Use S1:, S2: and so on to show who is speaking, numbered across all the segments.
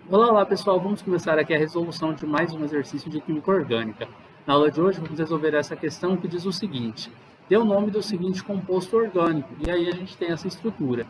S1: Olá pessoal, vamos começar aqui a resolução de mais um exercício de Química Orgânica. Na aula de hoje vamos resolver essa questão que diz o seguinte: dê o nome do seguinte composto orgânico, e aí a gente tem essa estrutura.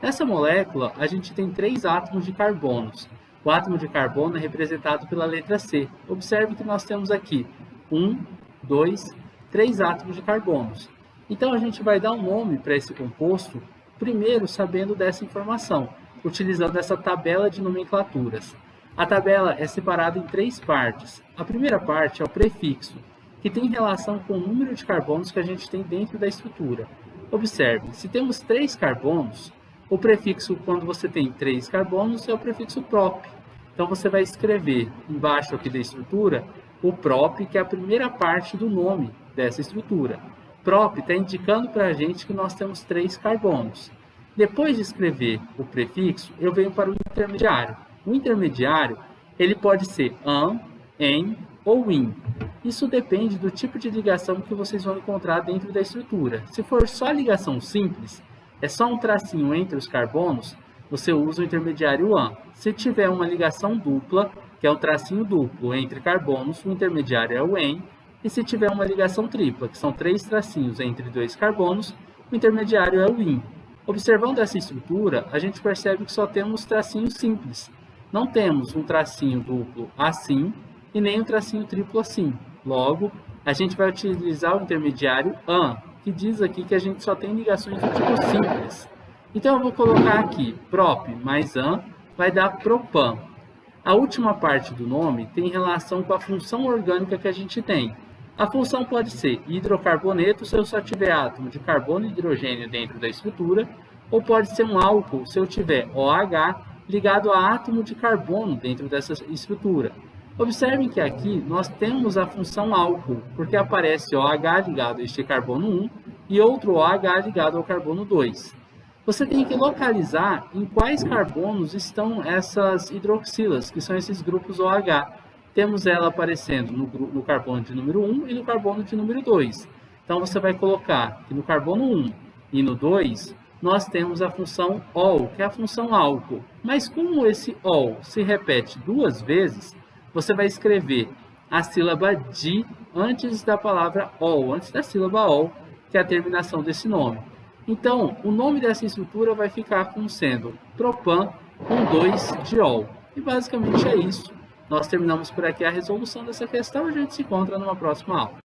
S1: Nessa molécula a gente tem 3 átomos de carbonos. O átomo de carbono é representado pela letra C. Observe que nós temos aqui 1, 2, 3 átomos de carbonos. Então a gente vai dar um nome para esse composto, primeiro sabendo dessa informação, utilizando essa tabela de nomenclaturas. A tabela é separada em 3 partes. A primeira parte é o prefixo, que tem relação com o número de carbonos que a gente tem dentro da estrutura. Observe, se temos 3 carbonos, o prefixo, quando você tem 3 carbonos, é o prefixo prop. Então você vai escrever embaixo aqui da estrutura o prop, que é a primeira parte do nome dessa estrutura. Prop está indicando para a gente que nós temos 3 carbonos. Depois de escrever o prefixo, eu venho para o intermediário. O intermediário, ele pode ser an, en ou in. Isso depende do tipo de ligação que vocês vão encontrar dentro da estrutura. Se for só ligação simples, é só um tracinho entre os carbonos, você usa o intermediário an. Se tiver uma ligação dupla, que é um tracinho duplo entre carbonos, o intermediário é o en. E se tiver uma ligação tripla, que são 3 tracinhos entre 2 carbonos, o intermediário é o in. Observando essa estrutura, a gente percebe que só temos tracinhos simples. Não temos um tracinho duplo assim e nem um tracinho triplo assim. Logo, a gente vai utilizar o intermediário an, que diz aqui que a gente só tem ligações do tipo simples. Então eu vou colocar aqui prop mais an, vai dar propan. A última parte do nome tem relação com a função orgânica que a gente tem. A função pode ser hidrocarboneto se eu só tiver átomo de carbono e hidrogênio dentro da estrutura, ou pode ser um álcool se eu tiver OH ligado a átomo de carbono dentro dessa estrutura. Observem que aqui nós temos a função álcool, porque aparece OH ligado a este carbono 1 e outro OH ligado ao carbono 2. Você tem que localizar em quais carbonos estão essas hidroxilas, que são esses grupos OH. Temos ela aparecendo no carbono de número 1 e no carbono de número 2. Então, você vai colocar que no carbono 1 e no 2, nós temos a função ol, que é a função álcool. Mas como esse ol se repete 2 vezes, você vai escrever a sílaba di antes da palavra ol, antes da sílaba ol, que é a terminação desse nome. Então, o nome dessa estrutura vai ficar como sendo propan com 2-diol. E basicamente é isso. Nós terminamos por aqui a resolução dessa questão e a gente se encontra numa próxima aula.